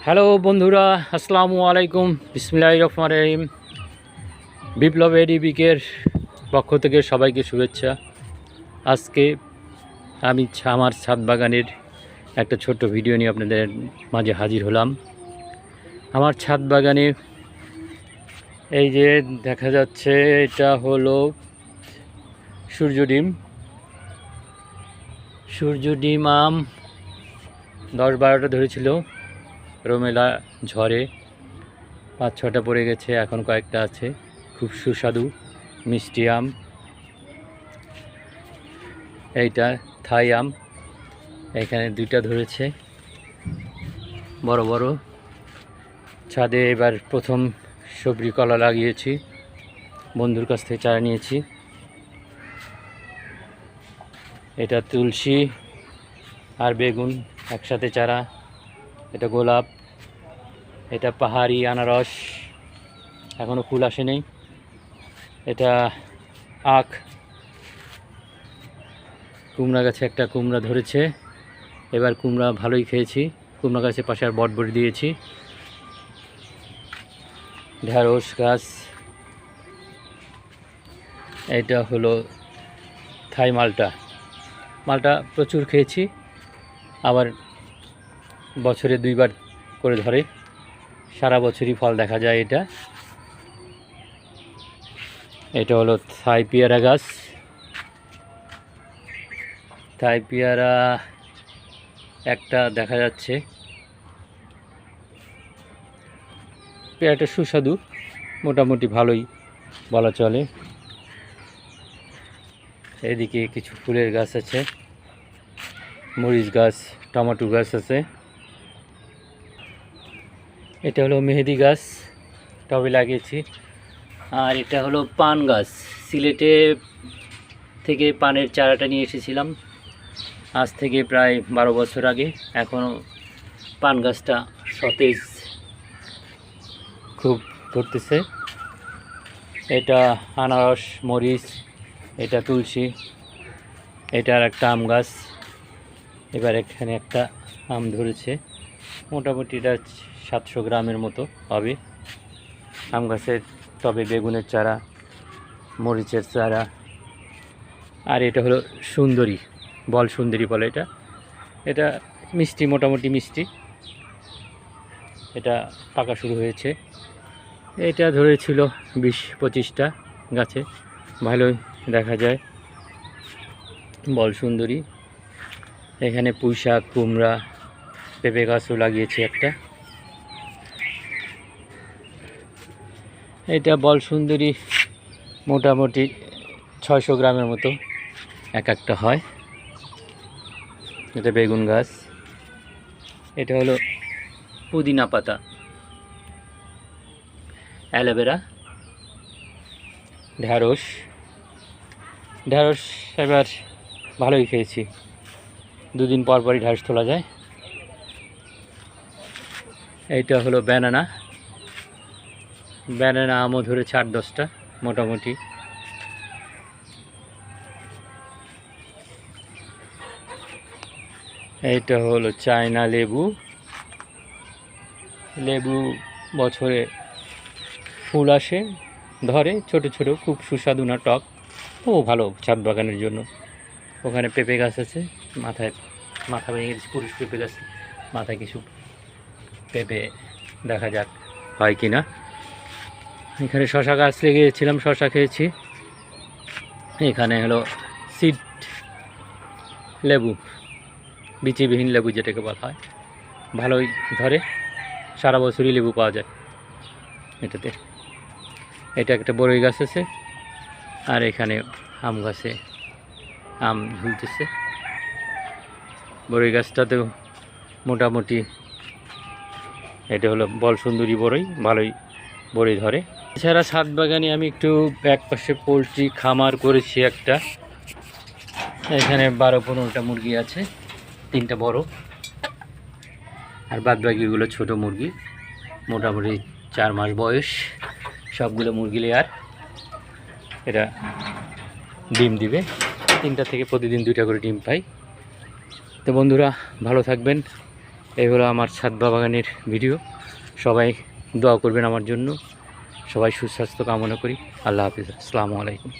Hello বন্ধুরা, আসসালামু আলাইকুম। বিসমিল্লাহির রহমানির রহিম। বিপ্লব এডিবিকের পক্ষ থেকে সবাইকে শুভেচ্ছা। আজকে আমি আমার ছাদ বাগানের একটা ছোট্ট ভিডিও নিয়ে আপনাদের মাঝে হাজির হলাম। আমার ছাদ বাগানে এই যে দেখা যাচ্ছে, এটা হলো সূর্য ডিম আম 10-12টা ধরেছিল। রোমেলা ঝড়ে 5-6টা পড়ে গেছে, এখন কয়েকটা আছে। খুব সুস্বাদু মিষ্টি আম। এইটা থাই আম, এখানে 2টা ধরেছে বড় বড়। ছাদে এবার প্রথম সবজি কলা লাগিয়েছি, বন্ধুর কাছ থেকে চারা নিয়েছি। এটা তুলসী আর বেগুন একসাথে চারা। এটা গোলাপ, এটা পাহাড়ি আনারস, এখনও ফুল আসেনি। এটা আখ, কুমড়া গাছে একটা কুমড়া ধরেছে, এবার কুমড়া ভালোই খেয়েছি। কুমড়া গাছের পাশে আর বটবটি দিয়েছি। ঢেঁড়স গাছ, এটা হলো থাই মালটা। মালটা প্রচুর খেয়েছি, আবার বছরে 2বার করে ধরে, সারা বছরই ফল দেখা যায়। এটা হলো থাই পেয়ারা গাছ। থাই পেয়ারা একটা দেখা যাচ্ছে। পেয়ারাটা সুস্বাদু, মোটামুটি ভালোই বলা চলে। এদিকে কিছু ফুলের গাছ আছে, মরিচ গাছ, টমেটো গাছ আছে। এটা হলো মেহেদি গাছ, টবে লাগিয়েছি। আর এটা হলো পান গাছ, সিলেটে থেকে পানের চারাটা নিয়ে এসেছিলাম আজ থেকে প্রায় 12 বছর আগে। এখনও পান গাছটা সতেজ খুব ধরতেছে। এটা আনারস, মরিচ, এটা তুলসী, এটা আর একটা আম গাছ। এবার এখানে একটা আম ধরেছে, মোটামুটি এটা 700 গ্রামের মতো হবে। আম গাছের টবে বেগুনের চারা, মরিচের চারা। আর এটা হলো সুন্দরী, বল সুন্দরী বলে এটা। এটা মিষ্টি, মোটামুটি মিষ্টি। এটা পাকা শুরু হয়েছে। এটা ধরেছিল 20-25টা গাছে, ভালোই দেখা যায় বল সুন্দরী। এখানে পুঁই শাক, কুমড়া, পেঁপে গাছও লাগিয়েছি একটা। এটা বল সুন্দরী মোটামুটি 600 গ্রামের মতো এক একটা হয়। এটা বেগুন গাছ। এটা হলো পুদিনা পাতা, অ্যালোভেরা, ঢেঁড়স। এবার ভালোই খেয়েছি, 2 দিন পর পরই ঢেঁড়স তোলা যায়। এইটা হলো ব্যানানা আমও ধরেছে 8-10টা মোটামুটি। এইটা হলো চায়না লেবু বছরে ফুল আসে, ধরে ছোট ছোট, খুব সুস্বাদু না, টক, ও ভালো ছাদ বাগানের জন্য। ওখানে পেঁপে গাছ আছে, মাথা ভেঙে গেছে, পুরুষ পেঁপে গাছ, মাথায় কিছু পেঁপে, দেখা যাক হয় কি না। এখানে শশা গাছ লেগেছিলাম, শশা খেয়েছি। এখানে হলো সিড লেবু, বিচিবিহীন লেবু যেটাকে বলা হয়, ভালোই ধরে, সারা বছরই লেবু পাওয়া যায় এটাতে। এটা একটা বড়ই গাছ আছে, আর এখানে আম গাছে আম ঝুলতেছে। বড়ই গাছটাতেও মোটামুটি, এটা হলো বল সুন্দরী বড়ই, ভালোই বড়ই ধরে। এছাড়া ছাদ বাগানে আমি একটু একপাশে পোলট্রি খামার করেছি একটা। এখানে 12-15টা মুরগি আছে, 3টা বড় আর বাদবাকিগুলো ছোট মুরগি, মোটামুটি 4 মাস বয়স। সবগুলো মুরগি লেয়ার, এরা ডিম দিবে। 3টা থেকে প্রতিদিন 2টা করে ডিম পাই। তো বন্ধুরা, ভালো থাকবেন, এই হলো আমার ছাদ বাগানের ভিডিও। সবাই দোয়া করবেন আমার জন্য। সবাই সুস্বাস্থ্য কামনা করি। আল্লাহ হাফিজ, আসসালামু আলাইকুম।